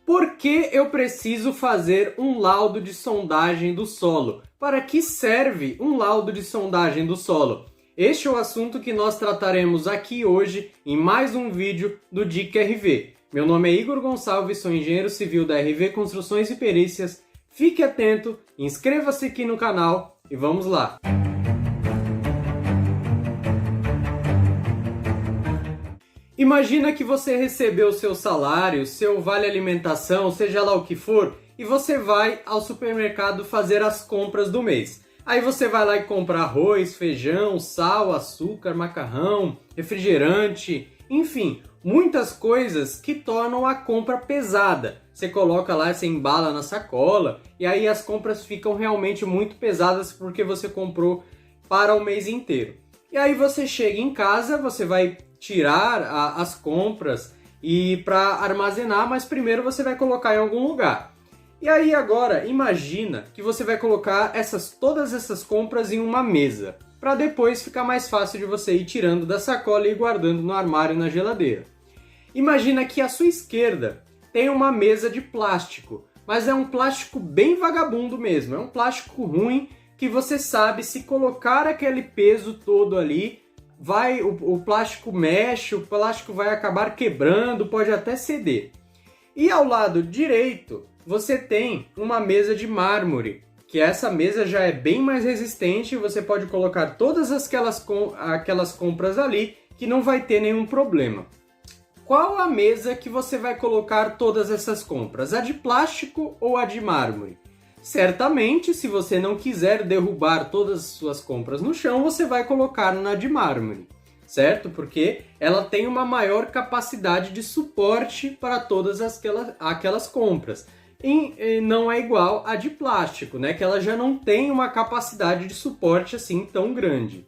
Por que eu preciso fazer um laudo de sondagem do solo? Para que serve um laudo de sondagem do solo? Este é o assunto que nós trataremos aqui hoje em mais um vídeo do Dica RV. Meu nome é Igor Gonçalves, sou engenheiro civil da RV Construções e Perícias. Fique atento, inscreva-se aqui no canal e vamos lá! Imagina que você recebeu seu salário, seu vale alimentação, seja lá o que for, e você vai ao supermercado fazer as compras do mês. Aí você vai lá e compra arroz, feijão, sal, açúcar, macarrão, refrigerante, enfim, muitas coisas que tornam a compra pesada. Você coloca lá, você embala na sacola, e aí as compras ficam realmente muito pesadas porque você comprou para o mês inteiro. E aí você chega em casa, você vai tirar as compras e para armazenar, mas primeiro você vai colocar em algum lugar. E aí agora, imagina que você vai colocar todas essas compras em uma mesa, para depois ficar mais fácil de você ir tirando da sacola e guardando no armário, na geladeira. Imagina que à sua esquerda tem uma mesa de plástico, mas é um plástico bem vagabundo mesmo, é um plástico ruim que você sabe, se colocar aquele peso todo ali, o plástico mexe, o plástico vai acabar quebrando, pode até ceder. E ao lado direito, você tem uma mesa de mármore, que essa mesa já é bem mais resistente, você pode colocar todas aquelas compras ali, que não vai ter nenhum problema. Qual a mesa que você vai colocar todas essas compras? A de plástico ou a de mármore? Certamente, se você não quiser derrubar todas as suas compras no chão, você vai colocar na de mármore, certo? Porque ela tem uma maior capacidade de suporte para todas aquelas compras. E não é igual a de plástico, né? Que ela já não tem uma capacidade de suporte assim tão grande,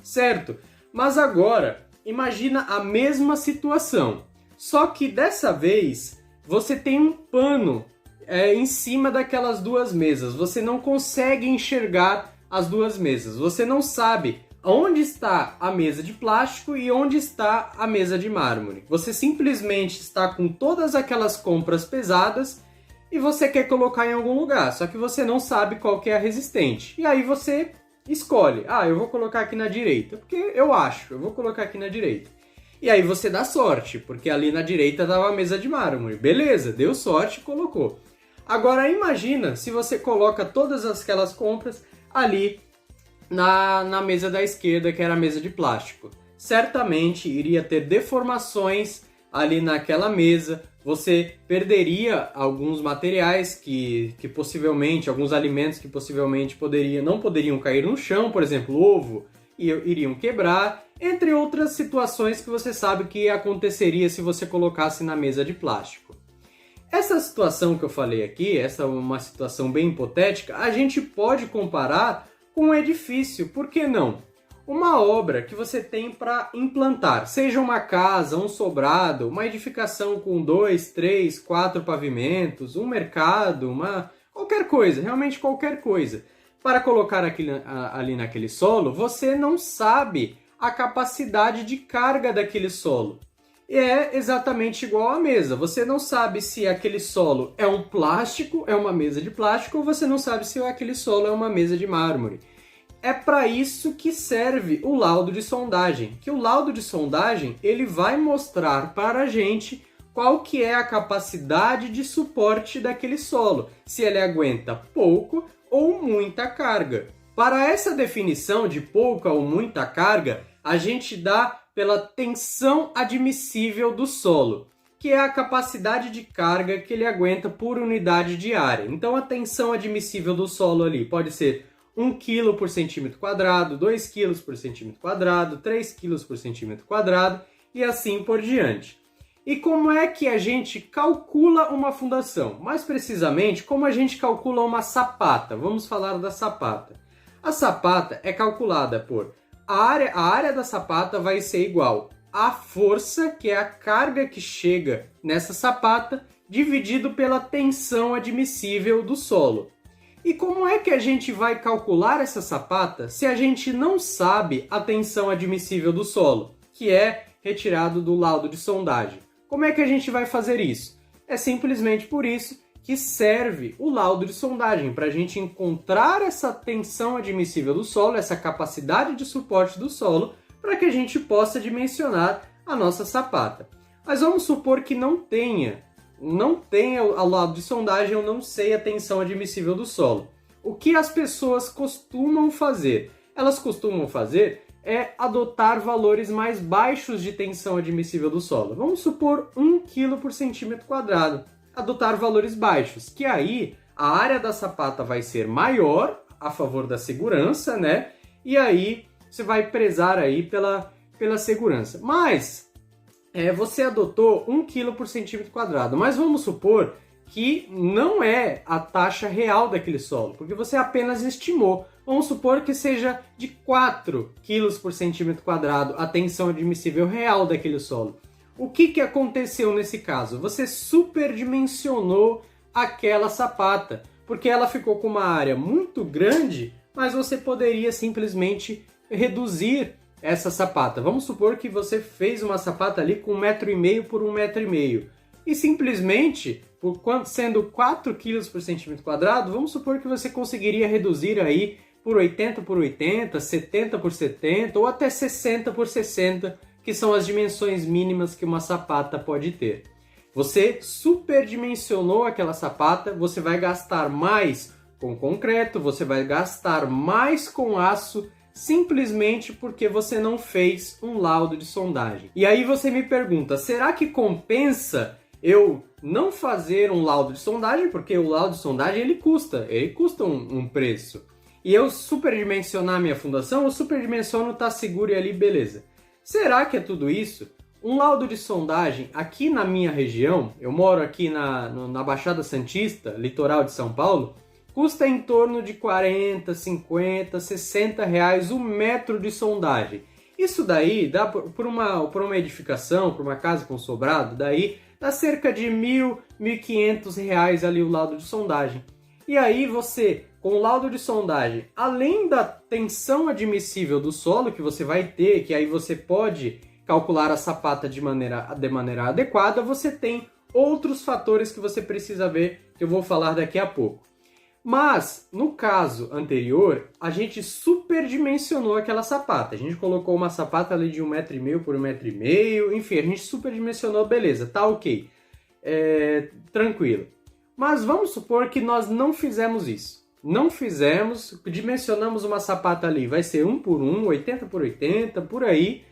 certo? Mas agora, imagina a mesma situação, só que dessa vez você tem um pano em cima daquelas duas mesas. Você não consegue enxergar as duas mesas. Você não sabe onde está a mesa de plástico e onde está a mesa de mármore. Você simplesmente está com todas aquelas compras pesadas e você quer colocar em algum lugar, só que você não sabe qual que é a resistente. E aí você escolhe, eu vou colocar aqui na direita, porque eu vou colocar aqui na direita. E aí você dá sorte, porque ali na direita estava a mesa de mármore. Beleza, deu sorte e colocou. Agora imagina se você coloca todas aquelas compras ali na mesa da esquerda, que era a mesa de plástico. Certamente iria ter deformações ali naquela mesa, você perderia alguns materiais que possivelmente, alguns alimentos que possivelmente não poderiam cair no chão, por exemplo, ovo, iriam quebrar, entre outras situações que você sabe que aconteceria se você colocasse na mesa de plástico. Essa situação que eu falei aqui, essa é uma situação bem hipotética, a gente pode comparar com um edifício, por que não? Uma obra que você tem para implantar, seja uma casa, um sobrado, uma edificação com 2, 3, 4 pavimentos, um mercado, qualquer coisa, realmente qualquer coisa. Para colocar ali naquele solo, você não sabe a capacidade de carga daquele solo. E é exatamente igual à mesa. Você não sabe se aquele solo é um plástico, é uma mesa de plástico, ou você não sabe se aquele solo é uma mesa de mármore. É para isso que serve o laudo de sondagem. Que o laudo de sondagem ele vai mostrar para a gente qual que é a capacidade de suporte daquele solo. Se ele aguenta pouco ou muita carga. Para essa definição de pouca ou muita carga, a gente dá pela tensão admissível do solo, que é a capacidade de carga que ele aguenta por unidade de área. Então a tensão admissível do solo ali pode ser 1 kg por centímetro quadrado, 2 kg por centímetro quadrado, 3 kg por centímetro quadrado e assim por diante. E como é que a gente calcula uma fundação? Mais precisamente, como a gente calcula uma sapata? Vamos falar da sapata. A sapata é calculada por a área da sapata vai ser igual à força, que é a carga que chega nessa sapata, dividido pela tensão admissível do solo. E como é que a gente vai calcular essa sapata se a gente não sabe a tensão admissível do solo, que é retirado do laudo de sondagem? Como é que a gente vai fazer isso? É simplesmente por isso que serve o laudo de sondagem, para a gente encontrar essa tensão admissível do solo, essa capacidade de suporte do solo, para que a gente possa dimensionar a nossa sapata. Mas vamos supor que não tenha o laudo de sondagem, eu não sei a tensão admissível do solo. O que as pessoas costumam fazer? Elas costumam fazer é adotar valores mais baixos de tensão admissível do solo. Vamos supor 1 kg por centímetro quadrado. Adotar valores baixos, que aí a área da sapata vai ser maior a favor da segurança, né? E aí você vai prezar aí pela segurança. Mas você adotou 1 kg por centímetro quadrado, mas vamos supor que não é a taxa real daquele solo, porque você apenas estimou. Vamos supor que seja de 4 kg por centímetro quadrado a tensão admissível real daquele solo. O que aconteceu nesse caso? Você superdimensionou aquela sapata, porque ela ficou com uma área muito grande, mas você poderia simplesmente reduzir essa sapata. Vamos supor que você fez uma sapata ali com 1,5 m por 1,5 m. E simplesmente, sendo 4 kg por centímetro quadrado, vamos supor que você conseguiria reduzir aí por 80 por 80, 70 por 70 ou até 60 por 60, que são as dimensões mínimas que uma sapata pode ter. Você superdimensionou aquela sapata, você vai gastar mais com concreto, você vai gastar mais com aço, simplesmente porque você não fez um laudo de sondagem. E aí você me pergunta, será que compensa eu não fazer um laudo de sondagem? Porque o laudo de sondagem ele custa um preço. E eu superdimensionar minha fundação, eu superdimensiono, tá seguro e ali, beleza. Será que é tudo isso? Um laudo de sondagem aqui na minha região, eu moro aqui na Baixada Santista, litoral de São Paulo, custa em torno de 40, 50, 60 reais o metro de sondagem. Isso daí, dá por uma edificação, por uma casa com sobrado, daí dá cerca de 1.000, 1.500 reais ali o laudo de sondagem. E aí você, com o laudo de sondagem, além da tensão admissível do solo que você vai ter, que aí você pode calcular a sapata de maneira adequada, você tem outros fatores que você precisa ver, que eu vou falar daqui a pouco. Mas, no caso anterior, a gente superdimensionou aquela sapata. A gente colocou uma sapata ali de 1,5 m por 1,5 m, enfim, a gente superdimensionou, beleza, tá ok. Tranquilo. Mas vamos supor que nós não fizemos isso. Não fizemos, dimensionamos uma sapata ali, vai ser 1 por 1, 80 por 80, por aí,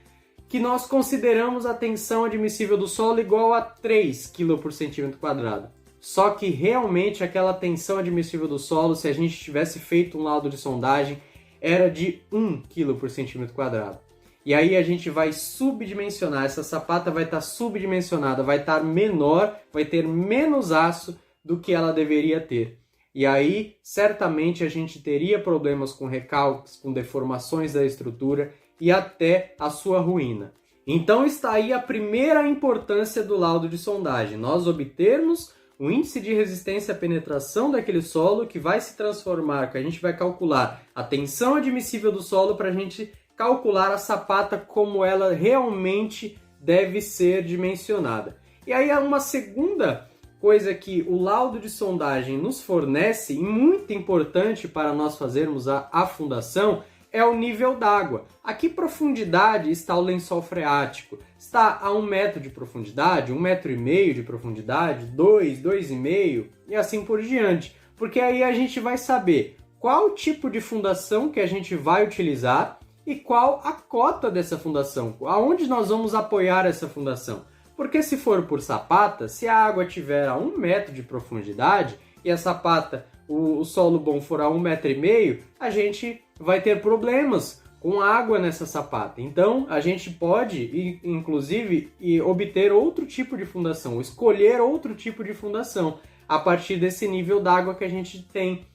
que nós consideramos a tensão admissível do solo igual a 3 kg por centímetro quadrado. Só que realmente aquela tensão admissível do solo, se a gente tivesse feito um laudo de sondagem, era de 1 kg por centímetro quadrado. E aí a gente vai subdimensionar, essa sapata vai estar subdimensionada, vai estar menor, vai ter menos aço do que ela deveria ter. E aí, certamente, a gente teria problemas com recalques, com deformações da estrutura e até a sua ruína. Então está aí a primeira importância do laudo de sondagem, nós obtermos o índice de resistência à penetração daquele solo, que vai se transformar, que a gente vai calcular a tensão admissível do solo para a gente calcular a sapata como ela realmente deve ser dimensionada. E aí há uma segunda coisa que o laudo de sondagem nos fornece, e muito importante para nós fazermos a fundação, é o nível d'água. A que profundidade está o lençol freático? Está a 1 metro de profundidade, 1,5 m de profundidade, 2, 2,5 e assim por diante. Porque aí a gente vai saber qual tipo de fundação que a gente vai utilizar e qual a cota dessa fundação, aonde nós vamos apoiar essa fundação. Porque se for por sapata, se a água tiver a 1 metro de profundidade e a sapata, o solo bom for a 1,5 m, a gente vai ter problemas com água nessa sapata. Então, a gente pode, inclusive, obter outro tipo de fundação, escolher outro tipo de fundação, a partir desse nível d'água que a gente tem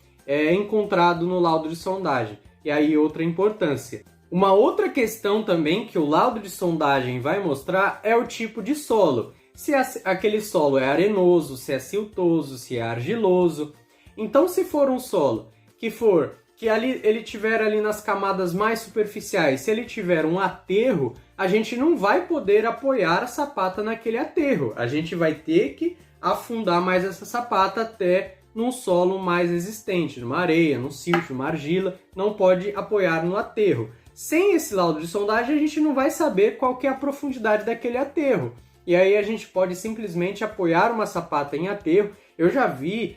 encontrado no laudo de sondagem. E aí, outra importância. Uma outra questão também que o laudo de sondagem vai mostrar é o tipo de solo. Se aquele solo é arenoso, se é siltoso, se é argiloso. Então, se for um solo que ele tiver ali nas camadas mais superficiais, se ele tiver um aterro, a gente não vai poder apoiar a sapata naquele aterro. A gente vai ter que afundar mais essa sapata até num solo mais resistente, numa areia, num silto, numa argila, não pode apoiar no aterro. Sem esse laudo de sondagem, a gente não vai saber qual que é a profundidade daquele aterro. E aí a gente pode simplesmente apoiar uma sapata em aterro. Eu já vi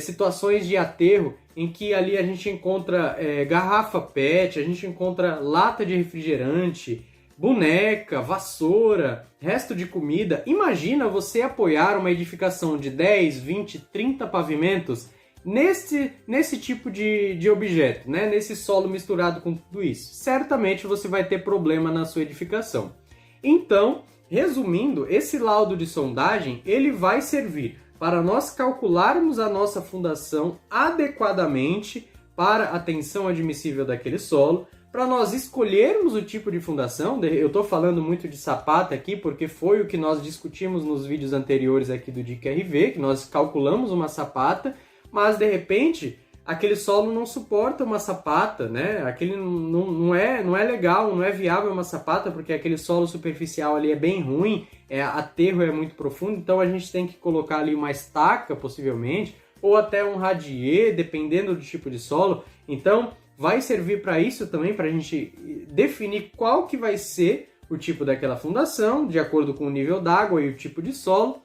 situações de aterro em que ali a gente encontra garrafa PET, a gente encontra lata de refrigerante, boneca, vassoura, resto de comida. Imagina você apoiar uma edificação de 10, 20, 30 pavimentos nesse tipo de objeto, né? Nesse solo misturado com tudo isso. Certamente você vai ter problema na sua edificação. Então, resumindo, esse laudo de sondagem ele vai servir para nós calcularmos a nossa fundação adequadamente para a tensão admissível daquele solo, para nós escolhermos o tipo de fundação. Eu estou falando muito de sapata aqui porque foi o que nós discutimos nos vídeos anteriores aqui do Dica RV, que nós calculamos uma sapata, mas de repente aquele solo não suporta uma sapata, né? Aquele não é legal, não é viável uma sapata, porque aquele solo superficial ali é bem ruim, aterro é muito profundo, então a gente tem que colocar ali uma estaca, possivelmente, ou até um radier, dependendo do tipo de solo. Então, vai servir para isso também, para a gente definir qual que vai ser o tipo daquela fundação, de acordo com o nível d'água e o tipo de solo.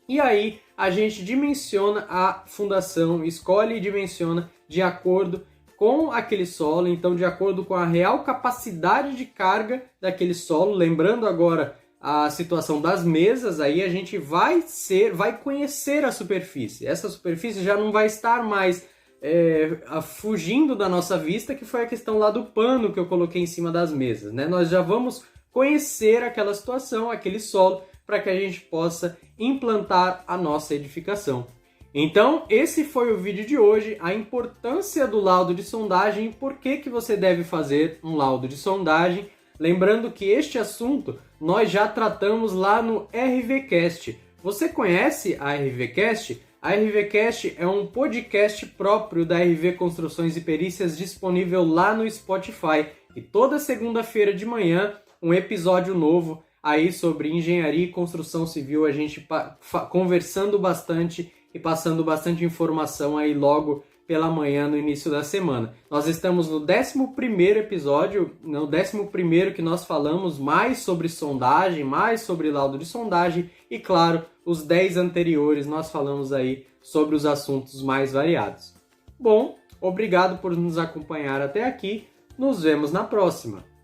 E aí a gente dimensiona a fundação, escolhe e dimensiona de acordo com aquele solo, então de acordo com a real capacidade de carga daquele solo. Lembrando agora a situação das mesas, aí a gente vai conhecer a superfície. Essa superfície já não vai estar mais fugindo da nossa vista, que foi a questão lá do pano que eu coloquei em cima das mesas, né? Nós já vamos conhecer aquela situação, aquele solo, para que a gente possa implantar a nossa edificação. Então, esse foi o vídeo de hoje, a importância do laudo de sondagem e por que você deve fazer um laudo de sondagem. Lembrando que este assunto nós já tratamos lá no RVCast. Você conhece a RVCast? A RVCast é um podcast próprio da RV Construções e Perícias disponível lá no Spotify. E toda segunda-feira de manhã, um episódio novo aí sobre engenharia e construção civil, a gente conversando bastante e passando bastante informação aí logo pela manhã no início da semana. Nós estamos no 11º episódio, no 11º que nós falamos mais sobre sondagem, mais sobre laudo de sondagem e, claro, os 10 anteriores nós falamos aí sobre os assuntos mais variados. Bom, obrigado por nos acompanhar até aqui, nos vemos na próxima!